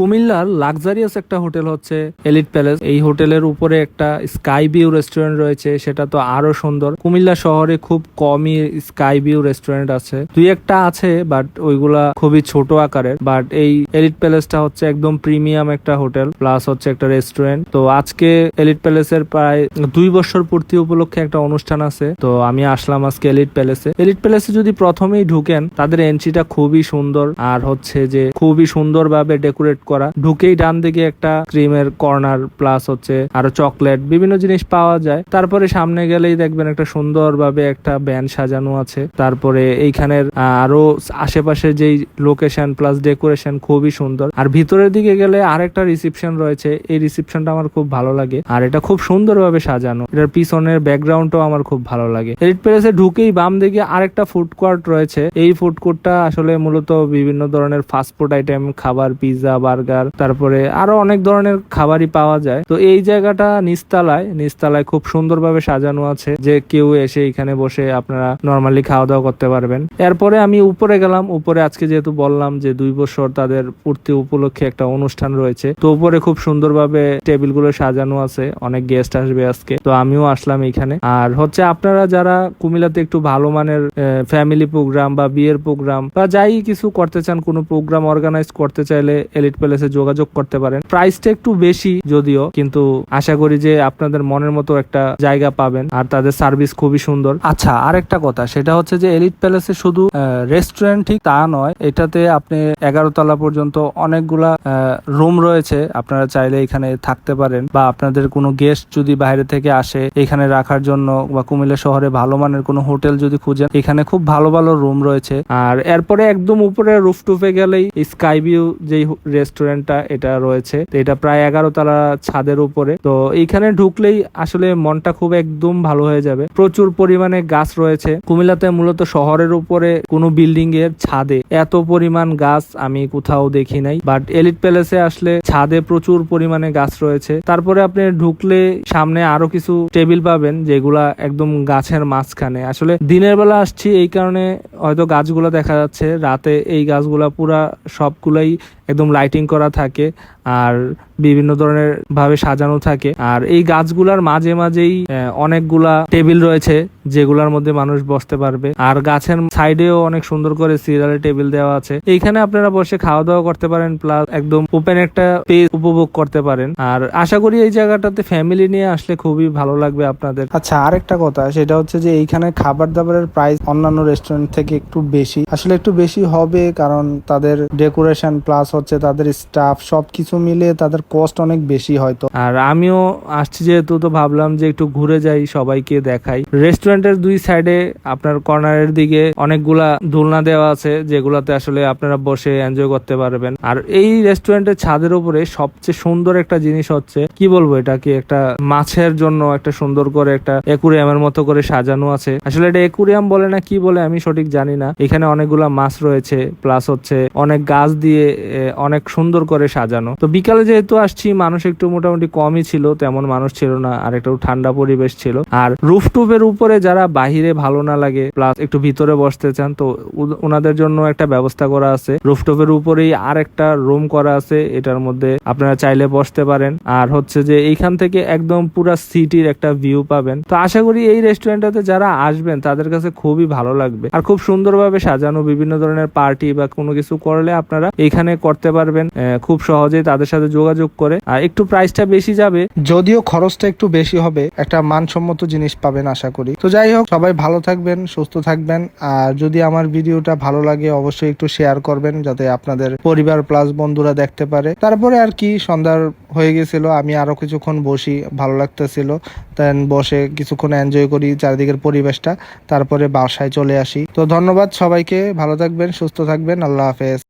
কুমিল্লার লাক্সারিয়াস একটা হোটেল হচ্ছে এলিট প্যালেস। এই হোটেলের উপরে একটা স্কাই ভিউ রেস্টুরেন্ট রয়েছে, সেটা তো আরো সুন্দর। কুমিল্লা শহরে খুব কমই স্কাই ভিউ রেস্টুরেন্ট আছে, দুই একটা আছে বাট ওইগুলা খুবই ছোট আকারের। বাট এই এলিট প্যালেসটা হচ্ছে একদম প্রিমিয়াম একটা হোটেল প্লাস হচ্ছে একটা রেস্টুরেন্ট। তো আজকে এলিট প্যালেসের প্রায় 2 বছর পূর্তি উপলক্ষে একটা অনুষ্ঠান আছে, তো আমি আসলাম আজকে এলিট প্যালেসে। এলিট প্যালেসে যদি প্রথমেই ঢুকেন, তাদের এন্ট্রিটা খুবই সুন্দর আর হচ্ছে যে খুবই সুন্দর ভাবে ডেকোরেট করা। ঢুকেই ডান দিকে একটা ক্রিমের কর্নার প্লাস হচ্ছে আরো চকলেট বিভিন্ন জিনিস পাওয়া যায়। তারপরে সামনে গেলেই দেখবেন একটা সুন্দর ভাবে একটা ব্যান্ড সাজানো আছে। তারপরে এইখানের আরো আশেপাশে যেই লোকেশন প্লাস ডেকোরেশন খুবই সুন্দর। আর ভিতরের দিকে গেলে আরেকটা রিসেপশন রয়েছে, এই রিসেপশনটা আমার খুব ভালো লাগে আর এটা খুব সুন্দরভাবে সাজানো। এটার পিছনের ব্যাকগ্রাউন্ডটাও আমার খুব ভালো লাগে। এলিট প্যালেসে ঢুকেই বাম দিকে আরেকটা ফুড কোর্ট রয়েছে। এই ফুড কোর্টটা আসলে মূলত বিভিন্ন ধরনের ফাস্ট ফুড আইটেম, খাবার, পিৎজা, বার্গার, তারপরে আরো অনেক ধরনের খাবারই পাওয়া যায়। তো এই জায়গাটা নিচতলায় খুব সুন্দরভাবে সাজানো আছে, যে কেউ এসে এখানে বসে আপনারা নর্মালি খাওয়া দাওয়া করতে পারবেন। এরপরে আমি উপরে গেলাম। উপরে আজকে যেহেতু বললাম যে 2 বছর তাদের পূর্তি উপলক্ষে একটা অনুষ্ঠান রয়েছে, তো উপরে খুব সুন্দরভাবে টেবিল গুলো সাজানো আছে, অনেক গেস্ট আসবে আজকে, তো আমিও আসলাম এখানে। আর হচ্ছে আপনারা যারা কুমিল্লাতে একটু ভালো মানের ফ্যামিলি প্রোগ্রাম বা বিয়ের প্রোগ্রাম বা যাই কিছু করতে চান, কোনো প্রোগ্রাম অর্গানাইজ করতে চাইলে এলিট প্যালেসে যোগাযোগ করতে পারেন। প্রাইসটা একটু বেশি যদিও, কিন্তু আশা করি যে আপনাদের মনের মতো একটা জায়গা পাবেন আর তাদের সার্ভিস খুবই সুন্দর। আচ্ছা, আরেকটা কথা, সেটা হচ্ছে যে এলিট প্যালেসে শুধু রেস্টুরেন্ট ঠিক তা নয়, এটাতে আপনি 11 তলা পর্যন্ত অনেকগুলা রুম রয়েছে, আপনারা চাইলে এখানে থাকতে পারেন। বা আপনাদের কোনো গেস্ট যদি বাইরে থেকে আসে এখানে রাখার জন্য, বা কুমিল্লা শহরে ভালো মানের কোনো হোটেল যদি খুঁজেন, এখানে খুব ভালো ভালো রুম রয়েছে। আর এরপরে একদম উপরে রুফটপে গেলেই স্কাই ভিউ যেই রেস্টুরেন্টটা এটা রয়েছে, এটা প্রায় 11 তলা ছাদের উপরে। তো এইখানে ঢুকলেই আসলে মনটা খুব একদম ভালো হয়ে যাবে। প্রচুর পরিমাণে গাছ রয়েছে। কুমিল্লাতে মূলত শহরের উপরে কোনো বিল্ডিং এর ছাদে এত পরিমাণ গাছ আমি কোথাও দেখি নাই, বাট এলিট প্যালেসে আসলে ছাদে প্রচুর পরিমাণে গাছ রয়েছে। তারপরে আপনি ঢুকলে সামনে আরো কিছু টেবিল পাবেন যেগুলা একদম গাছের মাঝখানে। আসলে দিনের বেলা আসছি এই কারণে হয়তো গাছগুলো দেখা যাচ্ছে, রাতে এই গাছগুলা পুরা সবগুলাই একদম লাইটিং করা থাকে আর বিভিন্ন ধরনের ভাবে সাজানো থাকে। আর এই গাছগুলার মাঝে মাঝেই অনেকগুলা টেবিল রয়েছে যেগুলার মধ্যে মানুষ বসতে পারবে। আর গাছের সাইডেও অনেক সুন্দর করে সিরিয়ালে টেবিল দেওয়া আছে, এইখানে আপনারা বসে খাওয়া দাওয়া করতে পারেন প্লাস একদম ওপেন একটা স্পেস উপভোগ করতে পারেন। আর আশা করি এই জায়গাটাতে ফ্যামিলি নিয়ে আসলে খুবই ভালো লাগবে আপনাদের। আচ্ছা, আরেকটা কথা, সেটা হচ্ছে যে এইখানে খাবার দাবারের প্রাইস অন্যান্য রেস্টুরেন্ট থেকে একটু বেশি। আসলে একটু বেশি হবে কারণ তাদের ডেকোরেশন প্লাস হচ্ছে তাদের স্টাফ সবকিছু মিলে তাদের কস্ট অনেক বেশি হয়তো। আর আমিও আসছি যেহেতু, তো ভাবলাম যে একটু ঘুরে যাই, সবাইকে দেখাই। রেস্টুরেন্টের দুই সাইডে আপনার কর্নারের দিকে অনেকগুলা দোলনা দেওয়া আছে যেগুলাতে আসলে আপনারা বসে এনজয় করতে পারবেন। আর এই রেস্টুরেন্টের ছাদের উপরে সবচেয়ে সুন্দর একটা জিনিস হচ্ছে, কি বলবো, এটা কি একটা মাছের জন্য একটা সুন্দর করে একটা অ্যাকুরিয়ামের মতো করে সাজানো আছে। আসলে এটা অ্যাকুরিয়াম বলে না কি বলে আমি সঠিক জানি না। এখানে অনেকগুলা মাছ রয়েছে প্লাস হচ্ছে অনেক গাছ দিয়ে অনেক সুন্দর করে সাজানো। তো বিকালে যেহেতু আসছি, মানুষ একটু মোটামুটি কমই ছিল, তেমন মানুষ ছিল না আর একটু ঠান্ডা পরিবেশ ছিল। আর রুফটপের উপরে যারা বাহিরে ভালো না লাগে প্লাস একটু ভিতরে বসতে চান, তো ওনাদের জন্য একটা ব্যবস্থা করা আছে। রুফটপের উপরেই আর একটা রুম করা আছে, এটার মধ্যে আপনারা চাইলে বসতে পারেন। আর হচ্ছে যে এইখান থেকে একদম পুরা সিটির একটা ভিউ পাবেন। তো আশা করি এই রেস্টুরেন্টটাতে যারা আসবেন তাদের কাছে খুবই ভালো লাগবে। আর খুব সুন্দরভাবে সাজানো, বিভিন্ন ধরনের পার্টি বা কোনো কিছু করলে আপনারা এইখানে করতে পারবেন খুব সহজেই তাদের সাথে যোগাযোগ করে। আর একটু প্রাইসটা বেশি যাবে, যদিও খরচটা একটু বেশি হবে, একটা মানসম্মত জিনিস পাবেন আশা করি। তো যাই হোক, সবাই ভালো থাকবেন, সুস্থ থাকবেন। আর যদি আমার ভিডিওটা ভালো লাগে অবশ্যই একটু শেয়ার করবেন যাতে আপনাদের পরিবার প্লাস বন্ধুরা দেখতে পারে। তারপরে আর কি, সন্ধ্যার হয়ে গেছিল, আমি আরো কিছুক্ষণ বসি, ভালো লাগতেছিল, দেন বসে কিছুক্ষণ এনজয় করি চারিদিকের পরিবেশটা, তারপরে বাসায় চলে আসি। তো ধন্যবাদ সবাইকে, ভালো থাকবেন, সুস্থ থাকবেন, আল্লাহ হাফেজ।